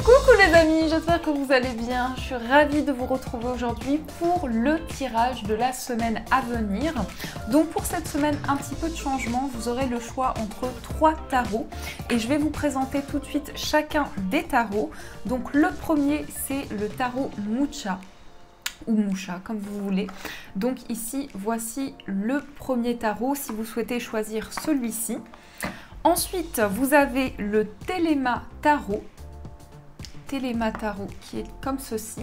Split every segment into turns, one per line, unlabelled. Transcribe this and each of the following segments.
Coucou les amis, j'espère que vous allez bien. Je suis ravie de vous retrouver aujourd'hui pour le tirage de la semaine à venir. Donc pour cette semaine, un petit peu de changement. Vous aurez le choix entre 3 tarots et je vais vous présenter tout de suite chacun des tarots. Donc le premier, c'est le tarot Mucha ou Moucha, comme vous voulez. Donc ici, voici le premier tarot si vous souhaitez choisir celui-ci. Ensuite, vous avez le Telema Tarot. Telema Tarot qui est comme ceci.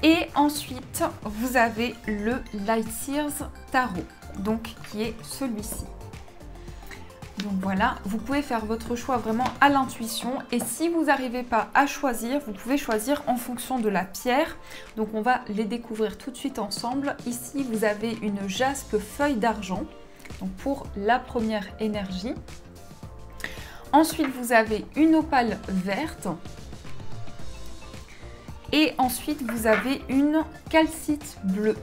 Et ensuite, vous avez le Lightseers Tarot, donc qui est celui-ci. Donc voilà, vous pouvez faire votre choix vraiment à l'intuition. Et si vous n'arrivez pas à choisir, vous pouvez choisir en fonction de la pierre. Donc on va les découvrir tout de suite ensemble. Ici, vous avez une jaspe feuille d'argent, donc pour la première énergie. Ensuite, vous avez une opale verte. Et ensuite, vous avez une calcite bleue.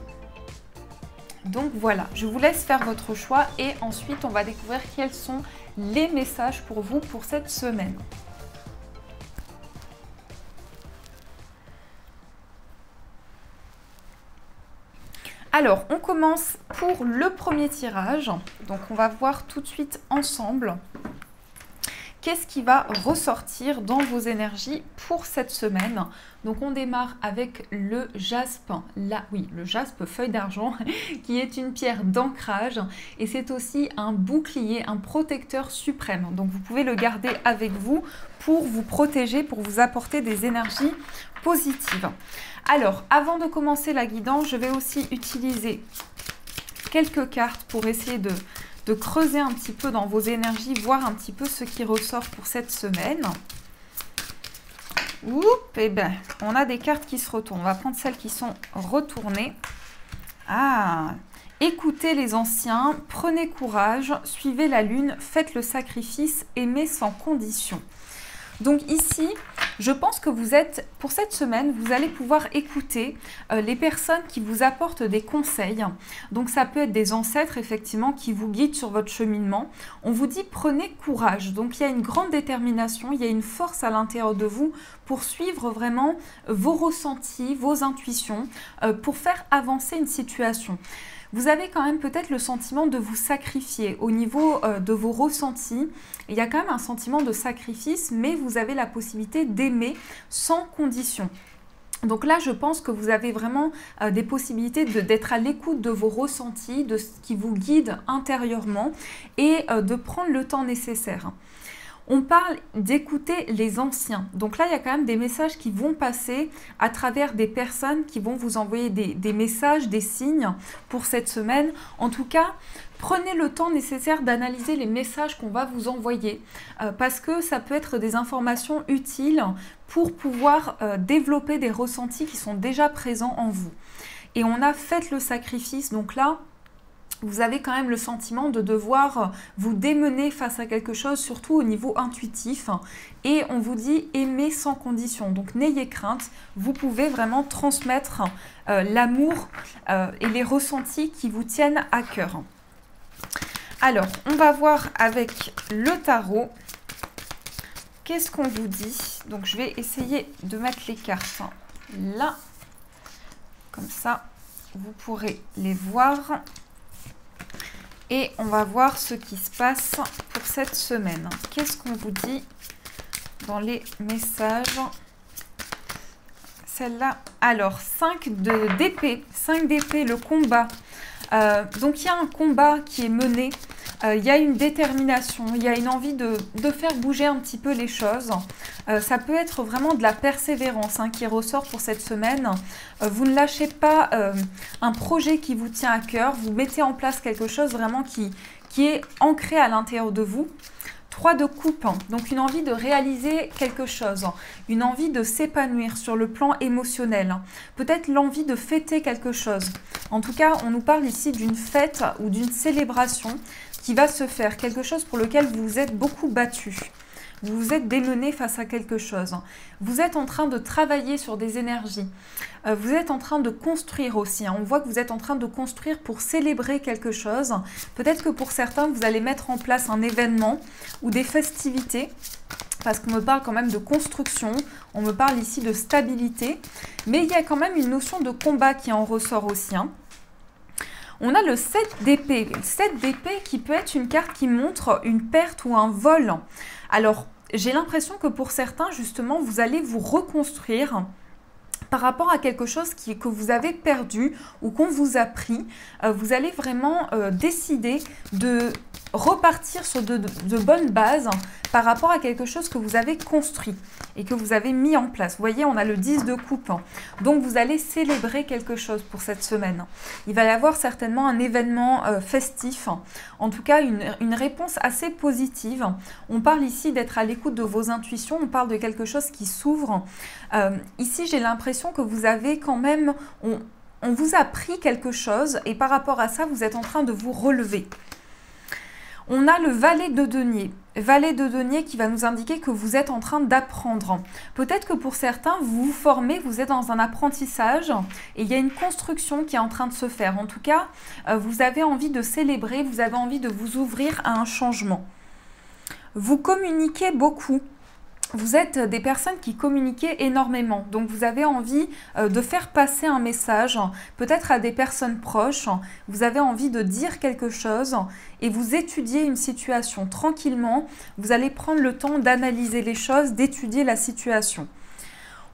Donc voilà, je vous laisse faire votre choix et ensuite, on va découvrir quels sont les messages pour vous pour cette semaine. Alors, on commence pour le premier tirage. Donc, on va voir tout de suite ensemble qu'est-ce qui va ressortir dans vos énergies pour cette semaine. Donc, on démarre avec le jaspe, le jaspe feuille d'argent, qui est une pierre d'ancrage et c'est aussi un bouclier, un protecteur suprême. Donc, vous pouvez le garder avec vous pour vous protéger, pour vous apporter des énergies positives. Alors, avant de commencer la guidance, je vais aussi utiliser quelques cartes pour essayer de creuser un petit peu dans vos énergies, voir un petit peu ce qui ressort pour cette semaine. Oups, et ben, on a des cartes qui se retournent. On va prendre celles qui sont retournées. Ah, écoutez les anciens, prenez courage, suivez la lune, faites le sacrifice, aimez sans condition. Donc ici, je pense que vous êtes, pour cette semaine, vous allez pouvoir écouter les personnes qui vous apportent des conseils. Donc ça peut être des ancêtres, effectivement, qui vous guident sur votre cheminement. On vous dit prenez courage. Donc il y a une grande détermination, il y a une force à l'intérieur de vous pour suivre vraiment vos ressentis, vos intuitions, pour faire avancer une situation. Vous avez quand même peut-être le sentiment de vous sacrifier au niveau de vos ressentis. Il y a quand même un sentiment de sacrifice, mais vous avez la possibilité d'aimer sans condition. Donc là, je pense que vous avez vraiment des possibilités d'être à l'écoute de vos ressentis, de ce qui vous guide intérieurement et de prendre le temps nécessaire. On parle d'écouter les anciens. Donc là, il y a quand même des messages qui vont passer à travers des personnes qui vont vous envoyer des messages, des signes pour cette semaine. En tout cas, prenez le temps nécessaire d'analyser les messages qu'on va vous envoyer parce que ça peut être des informations utiles pour pouvoir développer des ressentis qui sont déjà présents en vous. Et on a fait le sacrifice, donc là, vous avez quand même le sentiment de devoir vous démener face à quelque chose, surtout au niveau intuitif. Et on vous dit aimer sans condition. Donc n'ayez crainte, vous pouvez vraiment transmettre l'amour et les ressentis qui vous tiennent à cœur. Alors, on va voir avec le tarot. Qu'est-ce qu'on vous dit? Donc je vais essayer de mettre les cartes là. Comme ça, vous pourrez les voir. Et on va voir ce qui se passe pour cette semaine. Qu'est-ce qu'on vous dit dans les messages? Celle-là. Alors, 5 d'épée. 5 d'épée, le combat. Donc, il y a un combat qui est mené. Il y a une détermination. Il y a une envie de faire bouger un petit peu les choses. Ça peut être vraiment de la persévérance qui ressort pour cette semaine. Vous ne lâchez pas un projet qui vous tient à cœur. Vous mettez en place quelque chose vraiment qui est ancré à l'intérieur de vous. 3 de coupe, donc une envie de réaliser quelque chose, une envie de s'épanouir sur le plan émotionnel, peut-être l'envie de fêter quelque chose. En tout cas, on nous parle ici d'une fête ou d'une célébration qui va se faire, quelque chose pour lequel vous vous êtes beaucoup battu. Vous vous êtes démené face à quelque chose. Vous êtes en train de travailler sur des énergies. Vous êtes en train de construire aussi. On voit que vous êtes en train de construire pour célébrer quelque chose. Peut-être que pour certains, vous allez mettre en place un événement ou des festivités parce qu'on me parle quand même de construction, on me parle ici de stabilité, mais il y a quand même une notion de combat qui en ressort aussi, hein. On a le 7 d'épée. Le 7 d'épée qui peut être une carte qui montre une perte ou un vol. Alors, j'ai l'impression que pour certains, justement, vous allez vous reconstruire par rapport à quelque chose que vous avez perdu ou qu'on vous a pris. Vous allez vraiment décider de repartir sur de bonnes bases par rapport à quelque chose que vous avez construit et que vous avez mis en place. Vous voyez, on a le 10 de coupe. Donc, vous allez célébrer quelque chose pour cette semaine. Il va y avoir certainement un événement festif. En tout cas, une réponse assez positive. On parle ici d'être à l'écoute de vos intuitions. On parle de quelque chose qui s'ouvre. Ici, j'ai l'impression que vous avez quand même... On vous a pris quelque chose et par rapport à ça, vous êtes en train de vous relever. On a le valet de denier. Valet de denier qui va nous indiquer que vous êtes en train d'apprendre. Peut-être que pour certains, vous vous formez, vous êtes dans un apprentissage et il y a une construction qui est en train de se faire. En tout cas, vous avez envie de célébrer, vous avez envie de vous ouvrir à un changement. Vous communiquez beaucoup. Vous êtes des personnes qui communiquent énormément, donc vous avez envie de faire passer un message, peut-être à des personnes proches, vous avez envie de dire quelque chose et vous étudiez une situation tranquillement, vous allez prendre le temps d'analyser les choses, d'étudier la situation.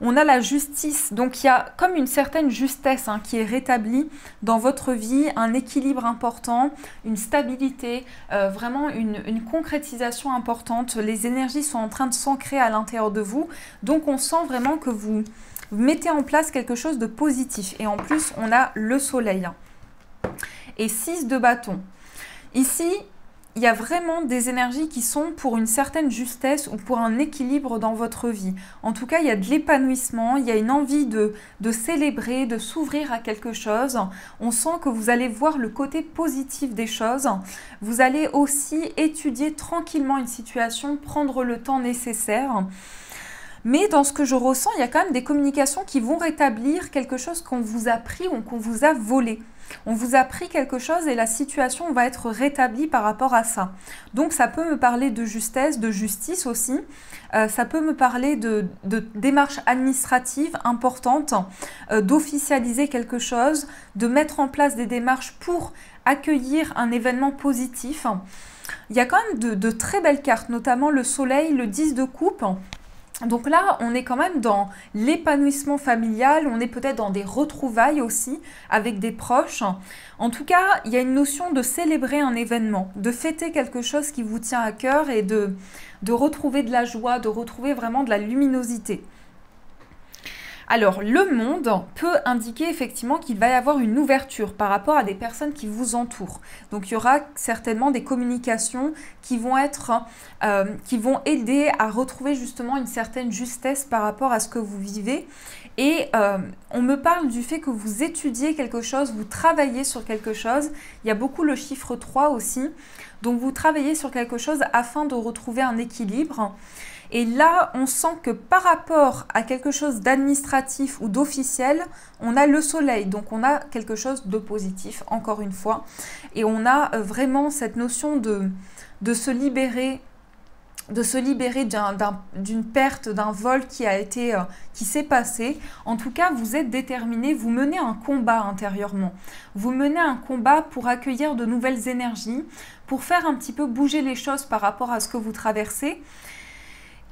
On a la justice, donc il y a comme une certaine justesse qui est rétablie dans votre vie, un équilibre important, une stabilité, vraiment une concrétisation importante. Les énergies sont en train de s'ancrer à l'intérieur de vous, donc on sent vraiment que vous mettez en place quelque chose de positif. Et en plus, on a le soleil. Et 6 de bâton. Ici, il y a vraiment des énergies qui sont pour une certaine justesse ou pour un équilibre dans votre vie. En tout cas, il y a de l'épanouissement, il y a une envie de célébrer, de s'ouvrir à quelque chose. On sent que vous allez voir le côté positif des choses. Vous allez aussi étudier tranquillement une situation, prendre le temps nécessaire. Mais dans ce que je ressens, il y a quand même des communications qui vont rétablir quelque chose qu'on vous a pris ou qu'on vous a volé. On vous a pris quelque chose et la situation va être rétablie par rapport à ça. Donc ça peut me parler de justesse, de justice aussi. Ça peut me parler de démarches administratives importantes, d'officialiser quelque chose, de mettre en place des démarches pour accueillir un événement positif. Il y a quand même de très belles cartes, notamment le soleil, le 10 de coupe. Donc là, on est quand même dans l'épanouissement familial, on est peut-être dans des retrouvailles aussi avec des proches. En tout cas, il y a une notion de célébrer un événement, de fêter quelque chose qui vous tient à cœur et de retrouver de la joie, de retrouver vraiment de la luminosité. Alors, le monde peut indiquer effectivement qu'il va y avoir une ouverture par rapport à des personnes qui vous entourent. Donc, il y aura certainement des communications qui vont aider à retrouver justement une certaine justesse par rapport à ce que vous vivez. Et on me parle du fait que vous étudiez quelque chose, vous travaillez sur quelque chose. Il y a beaucoup le chiffre 3 aussi. Donc, vous travaillez sur quelque chose afin de retrouver un équilibre. Et là, on sent que par rapport à quelque chose d'administratif ou d'officiel, on a le soleil. Donc, on a quelque chose de positif, encore une fois. Et on a vraiment cette notion de se libérer d'une perte, d'un vol qui s'est passé. En tout cas, vous êtes déterminé, vous menez un combat intérieurement. Vous menez un combat pour accueillir de nouvelles énergies, pour faire un petit peu bouger les choses par rapport à ce que vous traversez.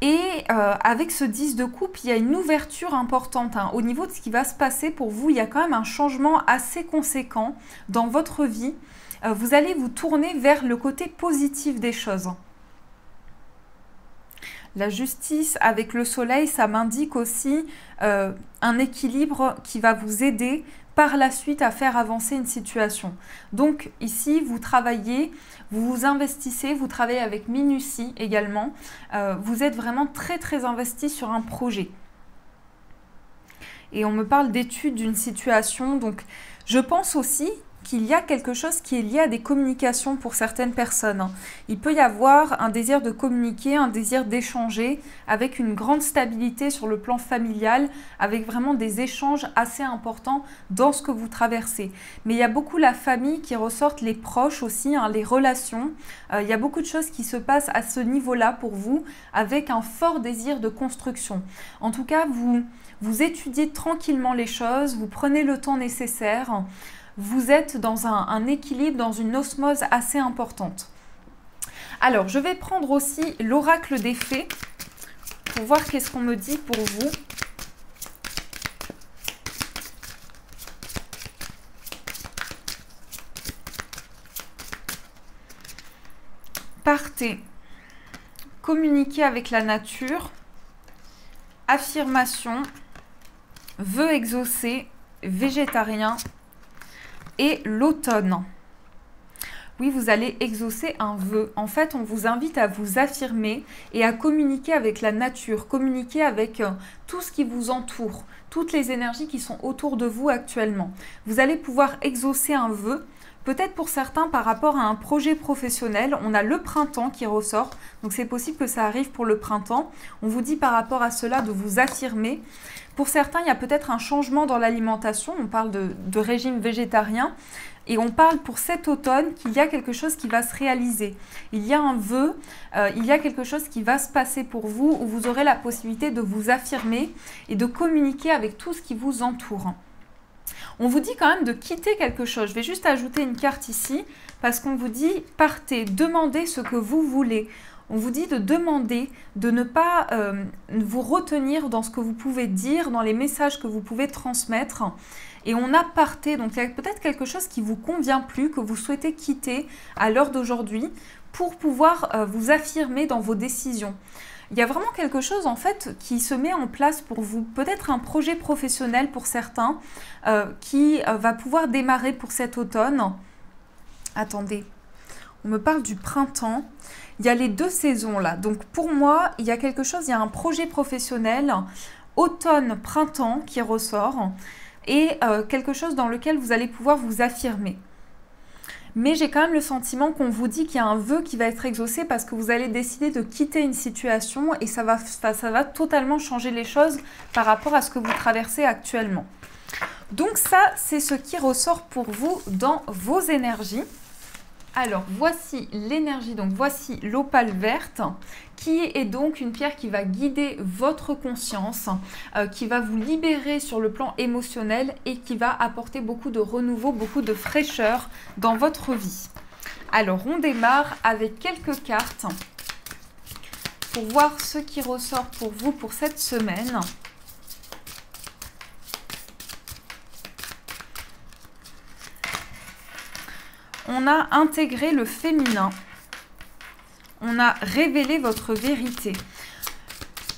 Et avec ce 10 de coupe, il y a une ouverture importante. Au niveau de ce qui va se passer pour vous, il y a quand même un changement assez conséquent dans votre vie. Vous allez vous tourner vers le côté positif des choses. La justice avec le soleil, ça m'indique aussi un équilibre qui va vous aider par la suite à faire avancer une situation. Donc ici, vous travaillez, vous vous investissez, vous travaillez avec minutie également. Vous êtes vraiment très très investi sur un projet. Et on me parle d'étude d'une situation. Donc je pense aussi qu'il y a quelque chose qui est lié à des communications pour certaines personnes. Il peut y avoir un désir de communiquer, un désir d'échanger avec une grande stabilité sur le plan familial, avec vraiment des échanges assez importants dans ce que vous traversez. Mais il y a beaucoup la famille qui ressortent, les proches aussi, hein, les relations. Il y a beaucoup de choses qui se passent à ce niveau-là pour vous, avec un fort désir de construction. En tout cas, vous étudiez tranquillement les choses, vous prenez le temps nécessaire, vous êtes dans un équilibre, dans une osmose assez importante. Alors, je vais prendre aussi l'oracle des fées pour voir qu'est-ce qu'on me dit pour vous. Partez, communiquez avec la nature, affirmation, vœux exaucés, végétarien et l'automne. Oui, vous allez exaucer un vœu. En fait, on vous invite à vous affirmer et à communiquer avec la nature, communiquer avec tout ce qui vous entoure, toutes les énergies qui sont autour de vous actuellement. Vous allez pouvoir exaucer un vœu. Peut-être pour certains par rapport à un projet professionnel, on a le printemps qui ressort, donc c'est possible que ça arrive pour le printemps. On vous dit par rapport à cela de vous affirmer. Pour certains, il y a peut-être un changement dans l'alimentation, on parle de régime végétarien, et on parle pour cet automne qu'il y a quelque chose qui va se réaliser. Il y a un vœu, il y a quelque chose qui va se passer pour vous, où vous aurez la possibilité de vous affirmer et de communiquer avec tout ce qui vous entoure. On vous dit quand même de quitter quelque chose. Je vais juste ajouter une carte ici parce qu'on vous dit partez, demandez ce que vous voulez. On vous dit de demander, de ne pas vous retenir dans ce que vous pouvez dire, dans les messages que vous pouvez transmettre. Et on a partez, donc il y a peut-être quelque chose qui ne vous convient plus, que vous souhaitez quitter à l'heure d'aujourd'hui pour pouvoir vous affirmer dans vos décisions. Il y a vraiment quelque chose en fait qui se met en place pour vous, peut-être un projet professionnel pour certains qui va pouvoir démarrer pour cet automne. Attendez, on me parle du printemps. Il y a les deux saisons là, donc pour moi il y a quelque chose, il y a un projet professionnel automne-printemps qui ressort et quelque chose dans lequel vous allez pouvoir vous affirmer. Mais j'ai quand même le sentiment qu'on vous dit qu'il y a un vœu qui va être exaucé parce que vous allez décider de quitter une situation et ça va totalement changer les choses par rapport à ce que vous traversez actuellement. Donc ça, c'est ce qui ressort pour vous dans vos énergies. Alors, voici l'énergie, donc voici l'opale verte, qui est donc une pierre qui va guider votre conscience, qui va vous libérer sur le plan émotionnel et qui va apporter beaucoup de renouveau, beaucoup de fraîcheur dans votre vie. Alors, on démarre avec quelques cartes pour voir ce qui ressort pour vous pour cette semaine. On a intégré le féminin. On a révélé votre vérité.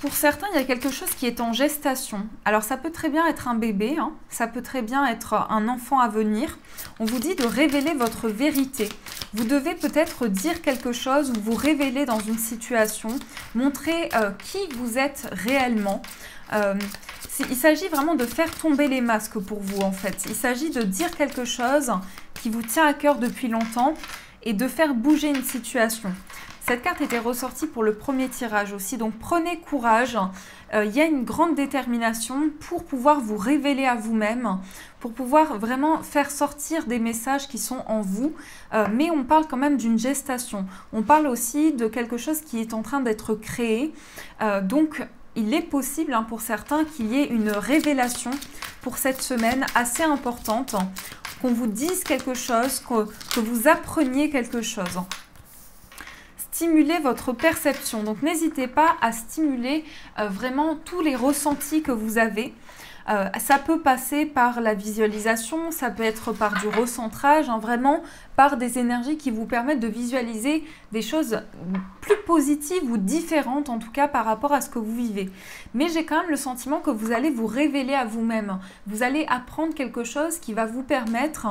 Pour certains, il y a quelque chose qui est en gestation. Alors, ça peut très bien être un bébé, hein, ça peut très bien être un enfant à venir. On vous dit de révéler votre vérité. Vous devez peut-être dire quelque chose ou vous révéler dans une situation, montrer qui vous êtes réellement. Il s'agit vraiment de faire tomber les masques pour vous, en fait. Il s'agit de dire quelque chose qui vous tient à cœur depuis longtemps et de faire bouger une situation. Cette carte était ressortie pour le premier tirage aussi, donc prenez courage. Il y a une grande détermination pour pouvoir vous révéler à vous-même, pour pouvoir vraiment faire sortir des messages qui sont en vous, mais on parle quand même d'une gestation. On parle aussi de quelque chose qui est en train d'être créé, donc il est possible hein, pour certains qu'il y ait une révélation pour cette semaine assez importante, qu'on vous dise quelque chose, que vous appreniez quelque chose. Stimuler votre perception. Donc n'hésitez pas à stimuler vraiment tous les ressentis que vous avez. Ça peut passer par la visualisation, ça peut être par du recentrage, hein, vraiment par des énergies qui vous permettent de visualiser des choses plus positives ou différentes en tout cas par rapport à ce que vous vivez. Mais j'ai quand même le sentiment que vous allez vous révéler à vous-même. Vous allez apprendre quelque chose qui va vous permettre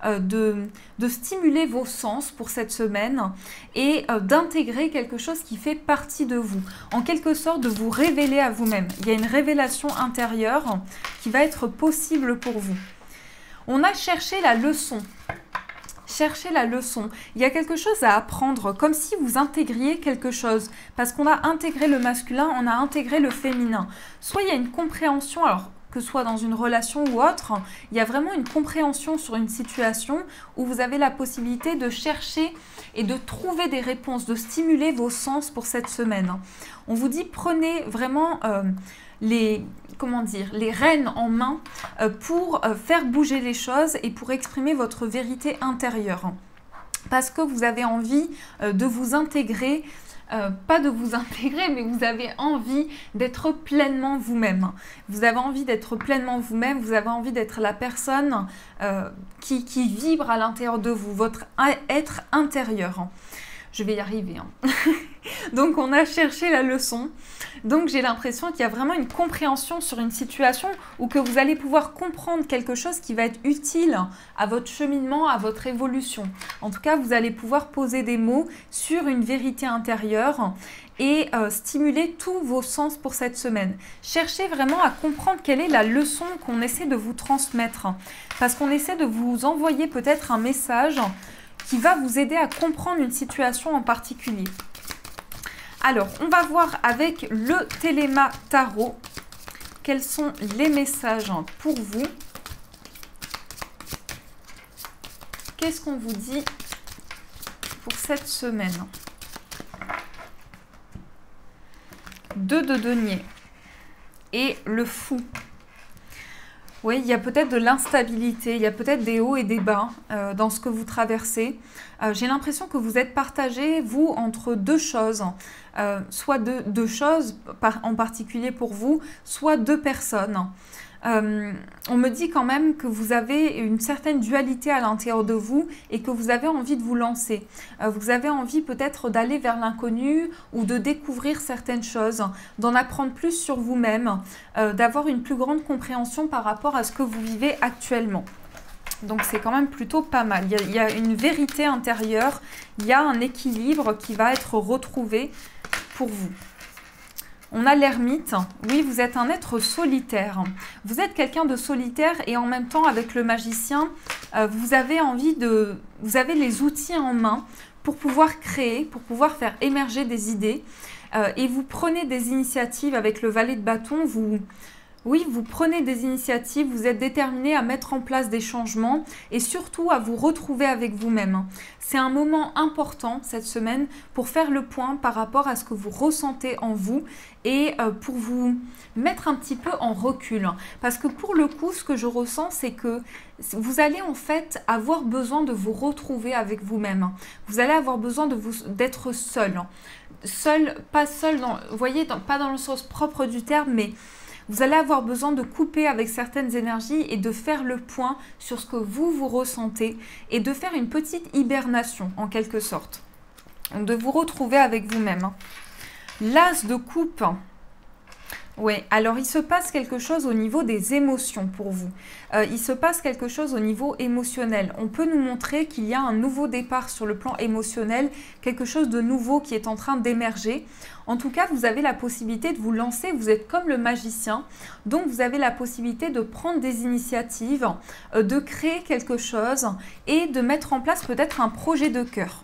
de stimuler vos sens pour cette semaine et d'intégrer quelque chose qui fait partie de vous. En quelque sorte de vous révéler à vous-même. Il y a une révélation intérieure qui va être possible pour vous. On a cherché la leçon. cherchez la leçon. Il y a quelque chose à apprendre, comme si vous intégriez quelque chose. Parce qu'on a intégré le masculin, on a intégré le féminin. Soit il y a une compréhension, alors que ce soit dans une relation ou autre, il y a vraiment une compréhension sur une situation où vous avez la possibilité de chercher et de trouver des réponses, de stimuler vos sens pour cette semaine. On vous dit, prenez vraiment les rênes en main pour faire bouger les choses et pour exprimer votre vérité intérieure. Parce que vous avez envie de vous intégrer, pas de vous intégrer, mais vous avez envie d'être pleinement vous-même. Vous avez envie d'être pleinement vous-même, vous avez envie d'être la personne qui vibre à l'intérieur de vous, votre être intérieur. Je vais y arriver. Donc, on a cherché la leçon. Donc, j'ai l'impression qu'il y a vraiment une compréhension sur une situation ou que vous allez pouvoir comprendre quelque chose qui va être utile à votre cheminement, à votre évolution. En tout cas, vous allez pouvoir poser des mots sur une vérité intérieure et stimuler tous vos sens pour cette semaine. Cherchez vraiment à comprendre quelle est la leçon qu'on essaie de vous transmettre. Parce qu'on essaie de vous envoyer peut-être un message qui va vous aider à comprendre une situation en particulier. Alors, on va voir avec le Téléma Tarot quels sont les messages pour vous. Qu'est-ce qu'on vous dit pour cette semaine? 2 de denier et le Fou. Oui, il y a peut-être de l'instabilité, il y a peut-être des hauts et des bas dans ce que vous traversez. J'ai l'impression que vous êtes partagé, vous, entre deux choses. Soit deux choses en particulier pour vous, soit 2 personnes. On me dit quand même que vous avez une certaine dualité à l'intérieur de vous et que vous avez envie de vous lancer. Vous avez envie peut-être d'aller vers l'inconnu ou de découvrir certaines choses, d'en apprendre plus sur vous-même, d'avoir une plus grande compréhension par rapport à ce que vous vivez actuellement. Donc c'est quand même plutôt pas mal. Il y a une vérité intérieure, il y a un équilibre qui va être retrouvé pour vous. On a l'ermite. Oui, vous êtes un être solitaire. Vous êtes quelqu'un de solitaire et en même temps, avec le magicien, vous avez les outils en main pour pouvoir créer, pour pouvoir faire émerger des idées. Et vous prenez des initiatives avec le valet de bâton. Vous prenez des initiatives, vous êtes déterminé à mettre en place des changements et surtout à vous retrouver avec vous-même. C'est un moment important cette semaine pour faire le point par rapport à ce que vous ressentez en vous et pour vous mettre un petit peu en recul. Parce que pour le coup, ce que je ressens, c'est que vous allez en fait avoir besoin de vous retrouver avec vous-même. Vous allez avoir besoin d'être seul. Seul, pas seul, vous voyez, pas dans le sens propre du terme, mais vous allez avoir besoin de couper avec certaines énergies et de faire le point sur ce que vous ressentez et de faire une petite hibernation en quelque sorte. Donc de vous retrouver avec vous-même. L'As de coupe. Oui, alors il se passe quelque chose au niveau des émotions pour vous. Il se passe quelque chose au niveau émotionnel. On peut nous montrer qu'il y a un nouveau départ sur le plan émotionnel, quelque chose de nouveau qui est en train d'émerger. En tout cas, vous avez la possibilité de vous lancer, vous êtes comme le magicien, donc vous avez la possibilité de prendre des initiatives, de créer quelque chose et de mettre en place peut-être un projet de cœur.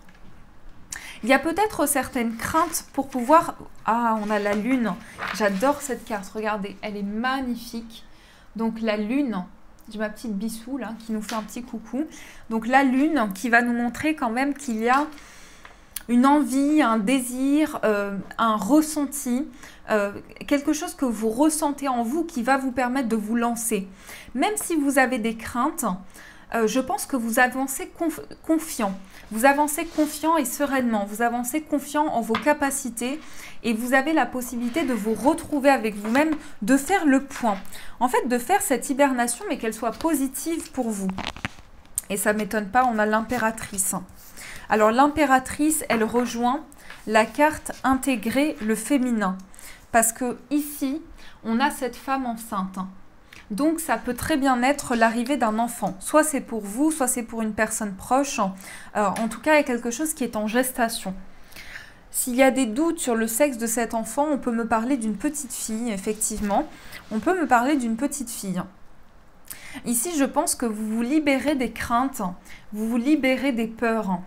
Il y a peut-être certaines craintes pour pouvoir... Ah, on a la lune. J'adore cette carte. Regardez, elle est magnifique. Donc la lune, j'ai ma petite Bissou là qui nous fait un petit coucou. Donc la lune qui va nous montrer quand même qu'il y a une envie, un désir, un ressenti, quelque chose que vous ressentez en vous qui va vous permettre de vous lancer. Même si vous avez des craintes, je pense que vous avancez confiant. Vous avancez confiant et sereinement. Vous avancez confiant en vos capacités et vous avez la possibilité de vous retrouver avec vous-même, de faire le point. En fait, de faire cette hibernation, mais qu'elle soit positive pour vous. Et ça ne m'étonne pas, on a l'impératrice. Alors, l'impératrice, elle rejoint la carte intégrer le féminin. Parce que ici, on a cette femme enceinte. Donc, ça peut très bien être l'arrivée d'un enfant. Soit c'est pour vous, soit c'est pour une personne proche. En tout cas, il y a quelque chose qui est en gestation. S'il y a des doutes sur le sexe de cet enfant, on peut me parler d'une petite fille, effectivement. On peut me parler d'une petite fille. Ici, je pense que vous vous libérez des craintes, vous vous libérez des peurs.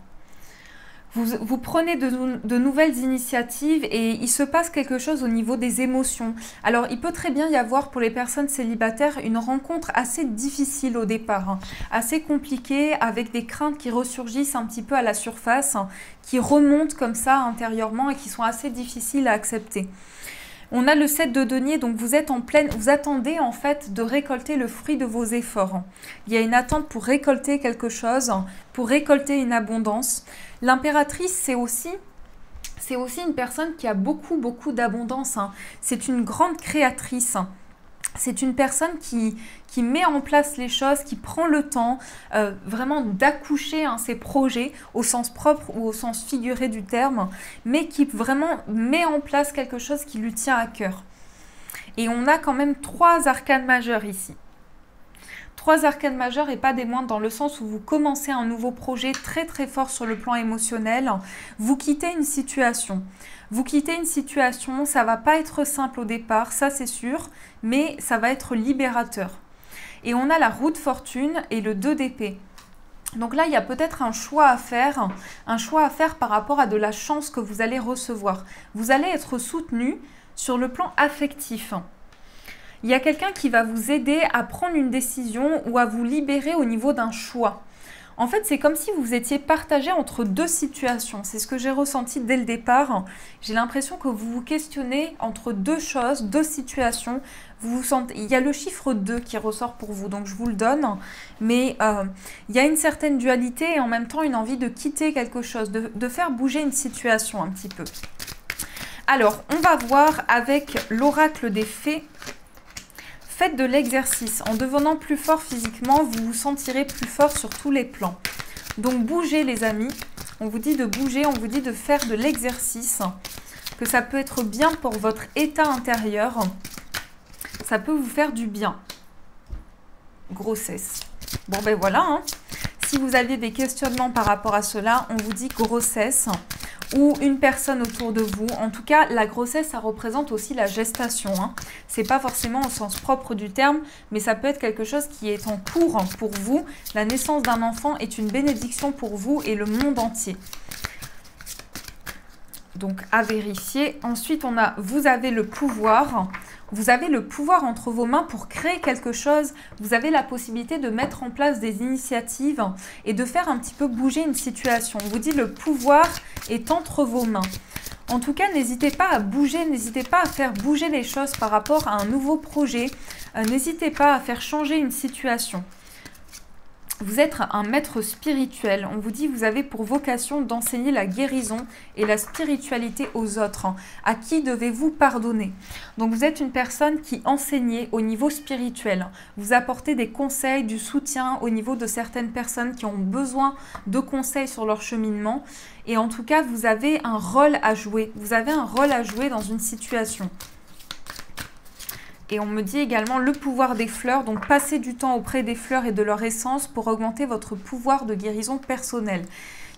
Vous prenez de nouvelles initiatives et il se passe quelque chose au niveau des émotions. Alors, il peut très bien y avoir pour les personnes célibataires une rencontre assez difficile au départ, assez compliquée, avec des craintes qui ressurgissent un petit peu à la surface, qui remontent comme ça intérieurement et qui sont assez difficiles à accepter. On a le 7 de denier, donc vous êtes en pleine, vous attendez en fait de récolter le fruit de vos efforts. Il y a une attente pour récolter quelque chose, pour récolter une abondance. L'impératrice, c'est aussi une personne qui a beaucoup d'abondance. C'est une grande créatrice. C'est une personne qui met en place les choses, qui prend le temps vraiment d'accoucher ses projets au sens propre ou au sens figuré du terme, mais qui vraiment met en place quelque chose qui lui tient à cœur. Et on a quand même 3 arcanes majeures ici. 3 arcanes majeures et pas des moindres dans le sens où vous commencez un nouveau projet très fort sur le plan émotionnel. Vous quittez une situation. Vous quittez une situation, ça va pas être simple au départ, ça c'est sûr, mais ça va être libérateur. Et on a la roue de fortune et le 2 d'épée. Donc là, il y a peut-être un choix à faire par rapport à de la chance que vous allez recevoir. Vous allez être soutenu sur le plan affectif. Il y a quelqu'un qui va vous aider à prendre une décision ou à vous libérer au niveau d'un choix. En fait, c'est comme si vous étiez partagé entre 2 situations. C'est ce que j'ai ressenti dès le départ. J'ai l'impression que vous vous questionnez entre 2 choses, 2 situations. Vous sentez... Il y a le chiffre 2 qui ressort pour vous, donc je vous le donne. Mais il y a une certaine dualité et en même temps une envie de quitter quelque chose, de faire bouger une situation un petit peu. Alors, on va voir avec l'oracle des fées. Faites de l'exercice. En devenant plus fort physiquement, vous vous sentirez plus fort sur tous les plans. Donc bougez les amis. On vous dit de bouger, on vous dit de faire de l'exercice. Que ça peut être bien pour votre état intérieur. Ça peut vous faire du bien. Grossesse. Bon ben voilà. Hein. Si vous aviez des questionnements par rapport à cela, on vous dit grossesse. Ou une personne autour de vous. En tout cas, la grossesse, ça représente aussi la gestation. Hein. C'est pas forcément au sens propre du terme, mais ça peut être quelque chose qui est en cours pour vous. La naissance d'un enfant est une bénédiction pour vous et le monde entier. Donc, à vérifier. Ensuite, on a, vous avez le pouvoir. Vous avez le pouvoir entre vos mains pour créer quelque chose. Vous avez la possibilité de mettre en place des initiatives et de faire un petit peu bouger une situation. On vous dit le pouvoir est entre vos mains. En tout cas, n'hésitez pas à bouger, n'hésitez pas à faire bouger les choses par rapport à un nouveau projet. N'hésitez pas à faire changer une situation. Vous êtes un maître spirituel. On vous dit vous avez pour vocation d'enseigner la guérison et la spiritualité aux autres. À qui devez-vous pardonner? Donc vous êtes une personne qui enseignez au niveau spirituel. Vous apportez des conseils, du soutien au niveau de certaines personnes qui ont besoin de conseils sur leur cheminement. Et en tout cas, vous avez un rôle à jouer. Vous avez un rôle à jouer dans une situation. Et on me dit également le pouvoir des fleurs, donc passez du temps auprès des fleurs et de leur essence pour augmenter votre pouvoir de guérison personnelle.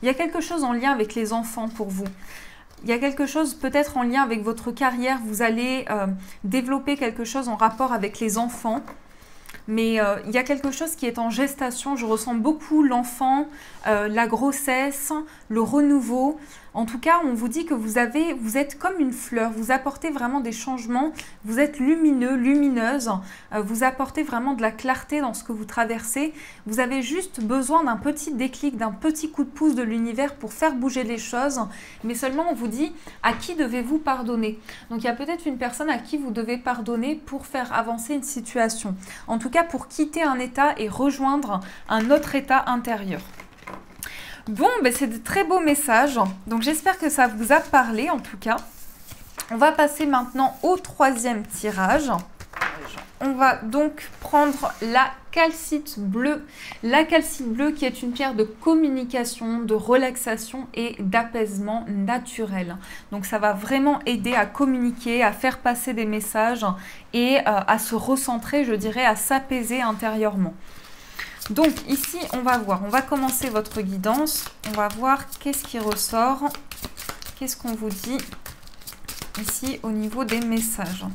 Il y a quelque chose en lien avec les enfants pour vous. Il y a quelque chose peut-être en lien avec votre carrière. Vous allez développer quelque chose en rapport avec les enfants. Mais il y a quelque chose qui est en gestation. Je ressens beaucoup l'enfant, la grossesse, le renouveau. En tout cas, on vous dit que vous êtes comme une fleur. Vous apportez vraiment des changements. Vous êtes lumineux, lumineuse. Vous apportez vraiment de la clarté dans ce que vous traversez. Vous avez juste besoin d'un petit déclic, d'un petit coup de pouce de l'univers pour faire bouger les choses. Mais seulement, on vous dit à qui devez-vous pardonner. Donc, il y a peut-être une personne à qui vous devez pardonner pour faire avancer une situation. En tout cas, pour quitter un état et rejoindre un autre état intérieur. Bon, ben c'est de très beaux messages. Donc, j'espère que ça vous a parlé en tout cas. On va passer maintenant au 3e tirage. On va donc prendre la calcite bleue. La calcite bleue qui est une pierre de communication, de relaxation et d'apaisement naturel. Donc, ça va vraiment aider à communiquer, à faire passer des messages et à se recentrer, je dirais, à s'apaiser intérieurement. Donc ici, on va voir, on va commencer votre guidance, on va voir qu'est-ce qui ressort, qu'est-ce qu'on vous dit ici au niveau des messages.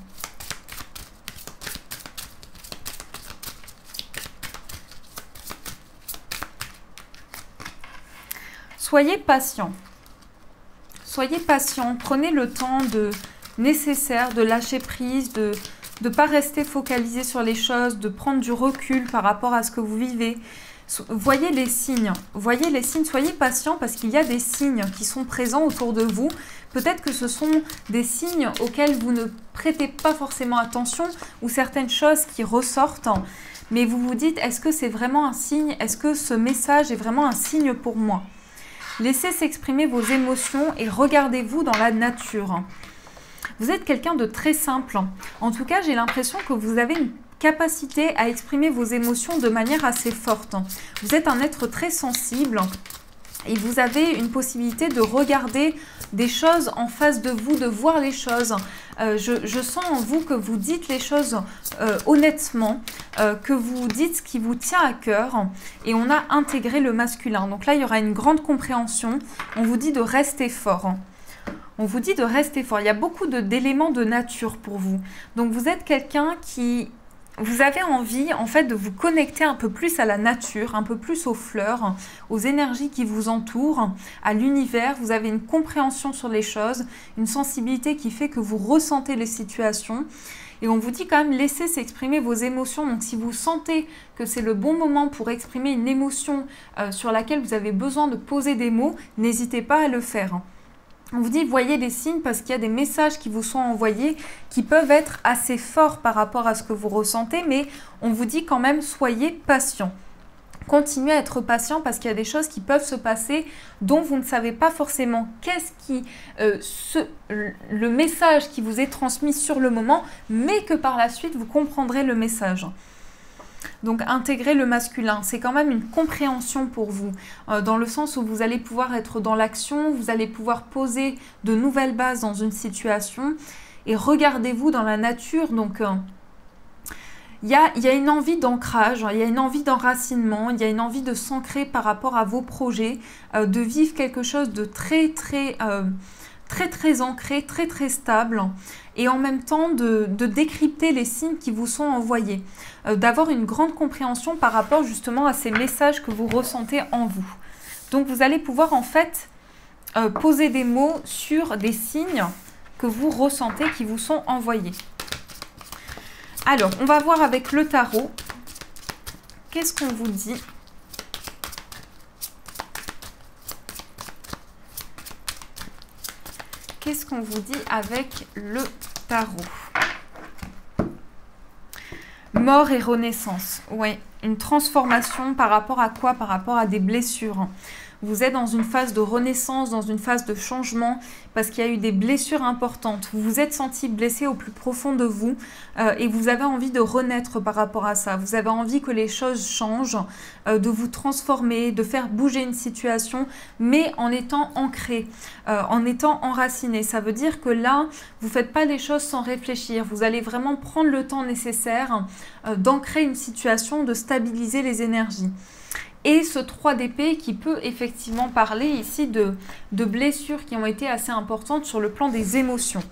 soyez patient. Soyez patient, prenez le temps nécessaire de lâcher prise, de ne pas rester focalisé sur les choses, de prendre du recul par rapport à ce que vous vivez. Voyez les signes, soyez patient parce qu'il y a des signes qui sont présents autour de vous. Peut-être que ce sont des signes auxquels vous ne prêtez pas forcément attention ou certaines choses qui ressortent. Mais vous vous dites, est-ce que c'est vraiment un signe? Est-ce que ce message est vraiment un signe pour moi? Laissez s'exprimer vos émotions et regardez-vous dans la nature. Vous êtes quelqu'un de très simple. En tout cas, j'ai l'impression que vous avez une capacité à exprimer vos émotions de manière assez forte. Vous êtes un être très sensible et vous avez une possibilité de regarder des choses en face de vous, de voir les choses. Je sens en vous que vous dites les choses honnêtement, que vous dites ce qui vous tient à cœur et on a intégré le masculin. Donc là, il y aura une grande compréhension. On vous dit de rester fort. On vous dit de rester fort. Il y a beaucoup d'éléments de nature pour vous. Donc vous êtes quelqu'un qui... Vous avez envie en fait de vous connecter un peu plus à la nature, un peu plus aux fleurs, aux énergies qui vous entourent, à l'univers. Vous avez une compréhension sur les choses, une sensibilité qui fait que vous ressentez les situations. Et on vous dit quand même, laissez s'exprimer vos émotions. Donc si vous sentez que c'est le bon moment pour exprimer une émotion sur laquelle vous avez besoin de poser des mots, n'hésitez pas à le faire. On vous dit, voyez les signes parce qu'il y a des messages qui vous sont envoyés qui peuvent être assez forts par rapport à ce que vous ressentez, mais on vous dit quand même, soyez patient. Continuez à être patient parce qu'il y a des choses qui peuvent se passer dont vous ne savez pas forcément le message qui vous est transmis sur le moment, mais que par la suite, vous comprendrez le message. Donc, intégrer le masculin, c'est quand même une compréhension pour vous, dans le sens où vous allez pouvoir être dans l'action, vous allez pouvoir poser de nouvelles bases dans une situation et regardez-vous dans la nature. Donc, il y a une envie d'ancrage, il y a une envie d'enracinement, il y a une envie de s'ancrer par rapport à vos projets, de vivre quelque chose de très ancré, très stable et en même temps de décrypter les signes qui vous sont envoyés, d'avoir une grande compréhension par rapport justement à ces messages que vous ressentez en vous. Donc vous allez pouvoir en fait poser des mots sur des signes que vous ressentez qui vous sont envoyés. Alors, on va voir avec le tarot, qu'est-ce qu'on vous dit ? Qu'est-ce qu'on vous dit avec le tarot? Mort et renaissance. Oui, une transformation par rapport à quoi? Par rapport à des blessures. Vous êtes dans une phase de renaissance, dans une phase de changement, parce qu'il y a eu des blessures importantes. Vous vous êtes senti blessé au plus profond de vous et vous avez envie de renaître par rapport à ça. Vous avez envie que les choses changent, de vous transformer, de faire bouger une situation, mais en étant ancré, en étant enraciné. Ça veut dire que là, vous ne faites pas les choses sans réfléchir. Vous allez vraiment prendre le temps nécessaire d'ancrer une situation, de stabiliser les énergies. Et ce 3 d'épée qui peut effectivement parler ici de blessures qui ont été assez importantes sur le plan des émotions.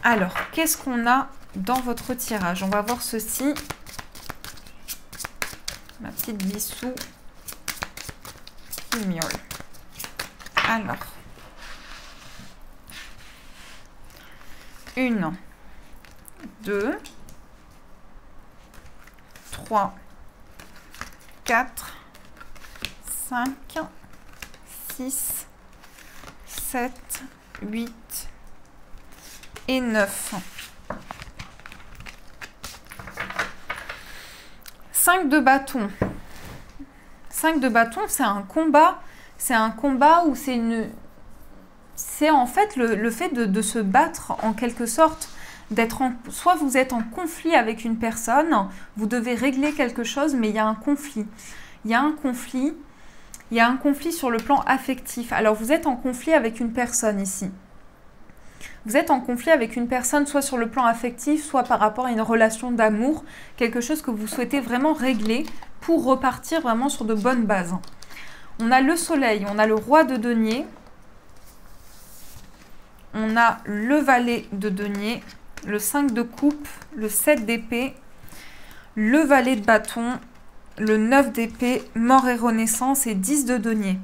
Alors, qu'est-ce qu'on a dans votre tirage? On va voir ceci. Ma petite Bissou qui miaule. Alors. 1, 2, 3, 4, 5, 6, 7, 8 et 9. 5 de bâton. 5 de bâton, c'est un combat. C'est un combat où c'est une... C'est en fait le fait de se battre en quelque sorte. Soit vous êtes en conflit avec une personne, vous devez régler quelque chose, mais il y a un conflit. Il y a un conflit sur le plan affectif. Alors, vous êtes en conflit avec une personne ici. Vous êtes en conflit avec une personne, soit sur le plan affectif, soit par rapport à une relation d'amour, quelque chose que vous souhaitez vraiment régler pour repartir vraiment sur de bonnes bases. On a le soleil, on a le roi de denier, on a le valet de denier, le 5 de coupe, le 7 d'épée, le valet de bâton, le 9 d'épée, mort et renaissance et 10 de denier.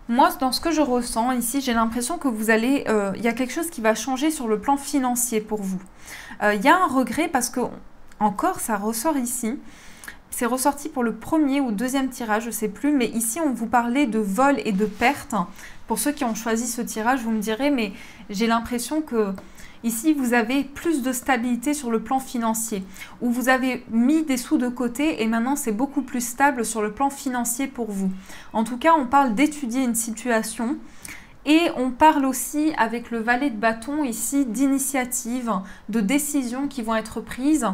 Moi, dans ce que je ressens ici, j'ai l'impression que vous allez... il y a quelque chose qui va changer sur le plan financier pour vous. Il y a un regret parce que, encore, ça ressort ici. C'est ressorti pour le premier ou deuxième tirage, je ne sais plus. Mais ici, on vous parlait de vol et de perte. Pour ceux qui ont choisi ce tirage, vous me direz, mais j'ai l'impression que... Ici, vous avez plus de stabilité sur le plan financier, où vous avez mis des sous de côté et maintenant c'est beaucoup plus stable sur le plan financier pour vous. En tout cas, on parle d'étudier une situation et on parle aussi avec le valet de bâton ici d'initiatives, de décisions qui vont être prises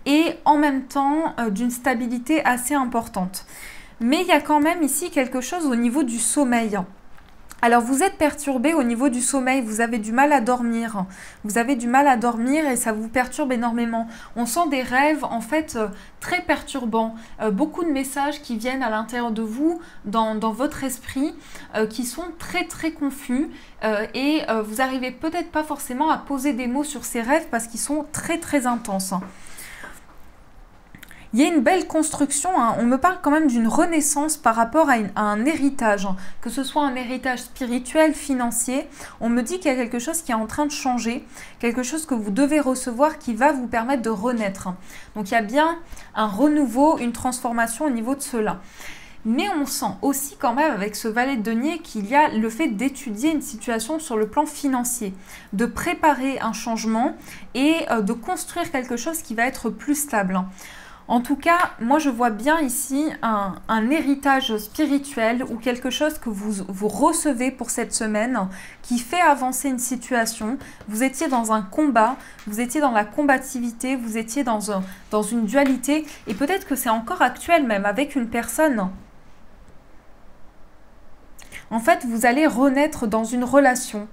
et en même temps d'une stabilité assez importante. Mais il y a quand même ici quelque chose au niveau du sommeil. Alors, vous êtes perturbé au niveau du sommeil, vous avez du mal à dormir. Vous avez du mal à dormir et ça vous perturbe énormément. On sent des rêves, en fait, très perturbants. Beaucoup de messages qui viennent à l'intérieur de vous, dans votre esprit, qui sont très, très confus. Et vous n'arrivez peut-être pas forcément à poser des mots sur ces rêves parce qu'ils sont très, très intenses. Il y a une belle construction, hein. On me parle quand même d'une renaissance par rapport à un héritage, hein. Que ce soit un héritage spirituel, financier. On me dit qu'il y a quelque chose qui est en train de changer, quelque chose que vous devez recevoir qui va vous permettre de renaître. Donc il y a bien un renouveau, une transformation au niveau de cela. Mais on sent aussi quand même avec ce valet de denier qu'il y a le fait d'étudier une situation sur le plan financier, de préparer un changement et de construire quelque chose qui va être plus stable. En tout cas, moi je vois bien ici un héritage spirituel ou quelque chose que vous recevez pour cette semaine qui fait avancer une situation. Vous étiez dans un combat, vous étiez dans la combativité, vous étiez dans une dualité et peut-être que c'est encore actuel même avec une personne. En fait, vous allez renaître dans une relation.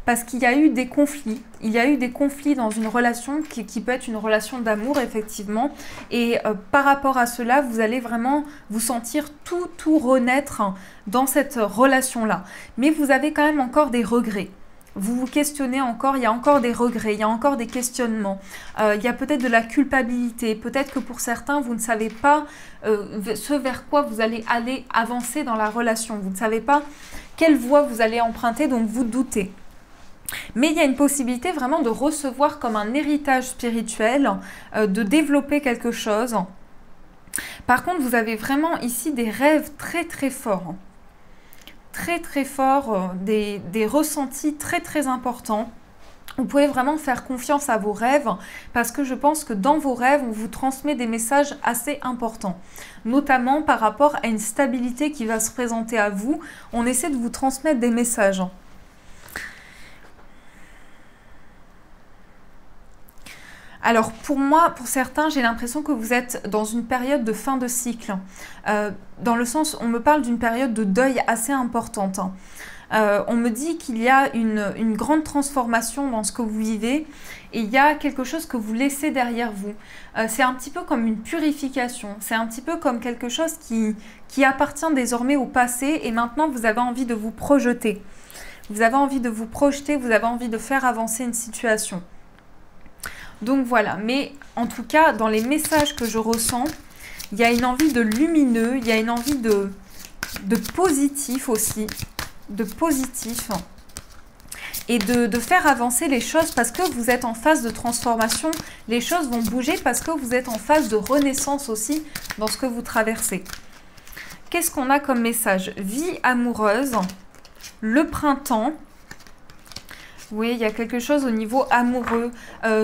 Parce qu'il y a eu des conflits. Il y a eu des conflits dans une relation qui peut être une relation d'amour, effectivement. Et par rapport à cela, vous allez vraiment vous sentir tout renaître dans cette relation-là. Mais vous avez quand même encore des regrets. Vous vous questionnez encore, il y a encore des regrets, il y a encore des questionnements. Il y a peut-être de la culpabilité. Peut-être que pour certains, vous ne savez pas ce vers quoi vous allez aller avancer dans la relation. Vous ne savez pas quelle voie vous allez emprunter, donc vous doutez. Mais il y a une possibilité vraiment de recevoir comme un héritage spirituel, de développer quelque chose. Par contre, vous avez vraiment ici des rêves très très forts. Très très forts, des ressentis très très importants. Vous pouvez vraiment faire confiance à vos rêves parce que je pense que dans vos rêves, on vous transmet des messages assez importants. Notamment par rapport à une stabilité qui va se présenter à vous. On essaie de vous transmettre des messages. Alors pour moi, pour certains, j'ai l'impression que vous êtes dans une période de fin de cycle. Dans le sens, on me parle d'une période de deuil assez importante. On me dit qu'il y a une grande transformation dans ce que vous vivez et il y a quelque chose que vous laissez derrière vous. C'est un petit peu comme une purification, c'est un petit peu comme quelque chose qui appartient désormais au passé et maintenant vous avez envie de vous projeter. Vous avez envie de vous projeter, vous avez envie de faire avancer une situation. Donc voilà, mais en tout cas, dans les messages que je ressens, il y a une envie de lumineux, il y a une envie de positif aussi, de positif. Et de faire avancer les choses parce que vous êtes en phase de transformation. Les choses vont bouger parce que vous êtes en phase de renaissance aussi dans ce que vous traversez. Qu'est-ce qu'on a comme message? Vie amoureuse, le printemps. Oui, il y a quelque chose au niveau amoureux,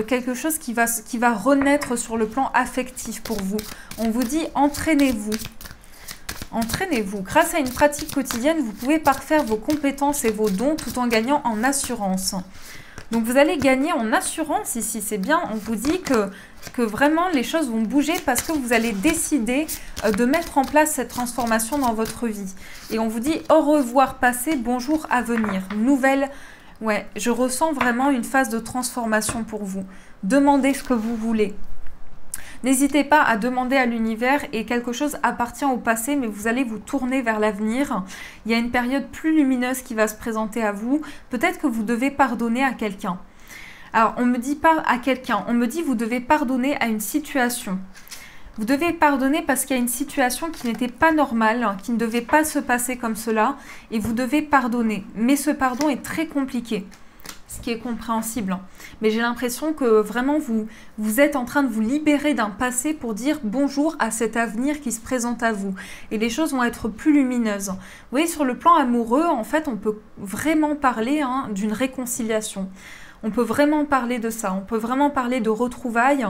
quelque chose qui va renaître sur le plan affectif pour vous. On vous dit entraînez-vous. Entraînez-vous. Grâce à une pratique quotidienne, vous pouvez parfaire vos compétences et vos dons tout en gagnant en assurance. Donc vous allez gagner en assurance ici, c'est bien. On vous dit que vraiment les choses vont bouger parce que vous allez décider de mettre en place cette transformation dans votre vie. Et on vous dit au revoir passé, bonjour à venir. Nouvelle... Ouais, je ressens vraiment une phase de transformation pour vous. Demandez ce que vous voulez. N'hésitez pas à demander à l'univers et quelque chose appartient au passé, mais vous allez vous tourner vers l'avenir. Il y a une période plus lumineuse qui va se présenter à vous. Peut-être que vous devez pardonner à quelqu'un. Alors, on ne me dit pas à quelqu'un, on me dit vous devez pardonner à une situation. Vous devez pardonner parce qu'il y a une situation qui n'était pas normale, qui ne devait pas se passer comme cela, et vous devez pardonner. Mais ce pardon est très compliqué, ce qui est compréhensible. Mais j'ai l'impression que vraiment vous êtes en train de vous libérer d'un passé pour dire bonjour à cet avenir qui se présente à vous. Et les choses vont être plus lumineuses. Vous voyez, sur le plan amoureux, en fait, on peut vraiment parler d'une réconciliation. On peut vraiment parler de ça. On peut vraiment parler de retrouvailles.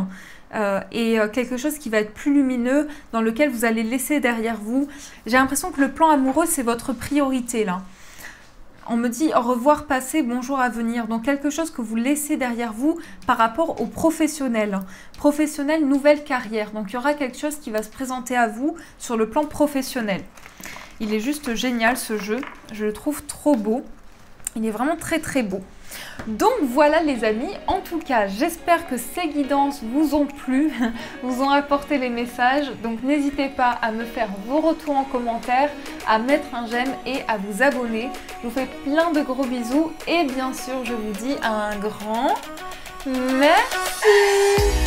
Et quelque chose qui va être plus lumineux, dans lequel vous allez laisser derrière vous. J'ai l'impression que le plan amoureux, c'est votre priorité là. On me dit au revoir passé, bonjour à venir. Donc quelque chose que vous laissez derrière vous par rapport au professionnel. Professionnel, nouvelle carrière. Donc il y aura quelque chose qui va se présenter à vous sur le plan professionnel. Il est juste génial ce jeu. Je le trouve trop beau. Il est vraiment très très beau. Donc voilà les amis, en tout cas j'espère que ces guidances vous ont plu, vous ont apporté les messages, donc n'hésitez pas à me faire vos retours en commentaire, à mettre un j'aime et à vous abonner. Je vous fais plein de gros bisous et bien sûr je vous dis un grand merci.